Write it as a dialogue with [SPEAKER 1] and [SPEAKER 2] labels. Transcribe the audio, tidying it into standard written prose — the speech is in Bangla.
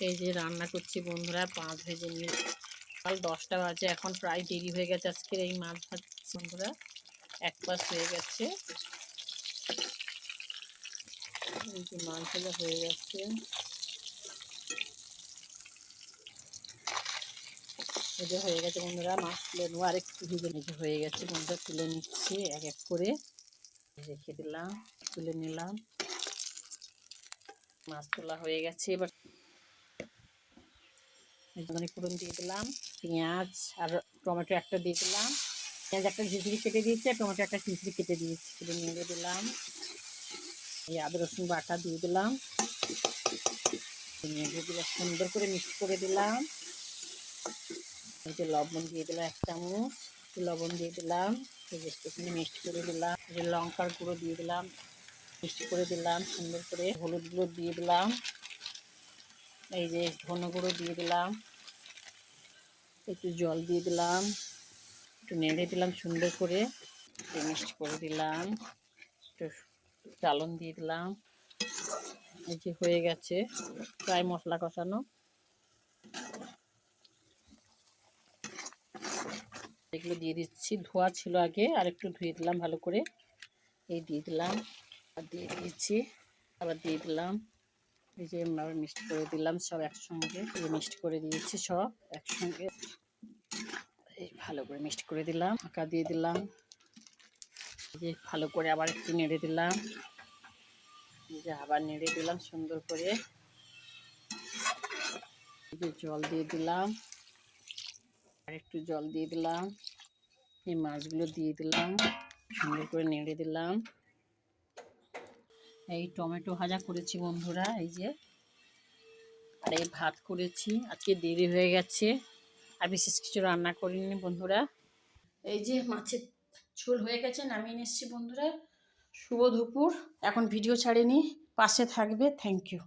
[SPEAKER 1] এই যে রান্না করছি বন্ধুরা, মাছ ভেজে নিয়ে সকাল 10টা বাজে, এখন প্রায় দেরি হয়ে গেছে আজকের এই মাছ ভাজছি বন্ধুরা। এক পাশ হয়ে গেছে, এই যে মাছ ভাজা হয়ে গেছে। এই যে হয়ে গেছে বন্ধুরা, মাছ তুলে নেবো, আর একটু ভেজে নিতে হয়ে গেছে বন্ধুরা। তুলে নিচ্ছি এক এক করে, রেখে দিলাম, তুলে নিলাম। মাছ তোলা হয়ে গেছে, এবার ফোড়ন দিয়ে দিলাম, পেঁয়াজ আর টমেটো একটা দিয়ে দিলাম। পেঁয়াজ একটা ঝিঝড়ি কেটে দিয়েছি আর টমেটো একটা ঝিঝড়ি কেটে দিয়েছি, সেটা নিয়ে দিলাম। এই আদা রসুন বাটা দিয়ে দিলাম, নেড়ে দিলে সুন্দর করে মিক্স করে দিলাম। এই যে লবণ দিয়ে দিলাম 1 চামচ, লবণ দিয়ে দিলাম, একটুখানি মিক্স করে দিলাম। এই যে লঙ্কার গুঁড়ো দিয়ে দিলাম, মিক্স করে দিলাম সুন্দর করে। হলুদ গুঁড়ো দিয়ে দিলাম, এই যে ধনে গুঁড়ো দিয়ে দিলাম, একটু জল দিয়ে দিলাম, একটু নেড়ে দিলাম সুন্দর করে, মিক্সড করে দিলাম, একটু চালন দিয়ে দিলাম। এই যে হয়ে গেছে প্রায় মশলা কষানো। এগুলো দিয়ে দিচ্ছি, ধোয়া ছিল আগে, আর একটু ধুয়ে দিলাম ভালো করে। এই দিয়ে দিলাম, আর দিয়ে দিয়েছি, আবার দিয়ে দিলাম। এই যে আবার মিক্সড করে দিলাম সব একসঙ্গে, মিক্সড করে দিয়েছি সব একসঙ্গে। এই ভালো করে মিক্সড করে দিলাম, ঢাকা দিয়ে দিলাম। এই যে ভালো করে আবার একটু নেড়ে দিলাম, এই যে আবার নেড়ে দিলাম সুন্দর করে। এই যে জল দিয়ে দিলাম, আর একটু জল দিয়ে দিলাম। এই মাছগুলো দিয়ে দিলাম, সুন্দর করে নেড়ে দিলাম। এই টমেটো ভাজা করেছি বন্ধুরা, এই যে, আর এই ভাত করেছি। আজকে দেরি হয়ে গেছে, আর বিশেষ কিছু রান্না করিনি বন্ধুরা। এই যে মাছের ঝোল হয়ে গেছে, নামিয়ে নিচ্ছি বন্ধুরা। শুভ দুপুর, এখন ভিডিও ছাড়িনি, পাশে থাকবে। Thank you.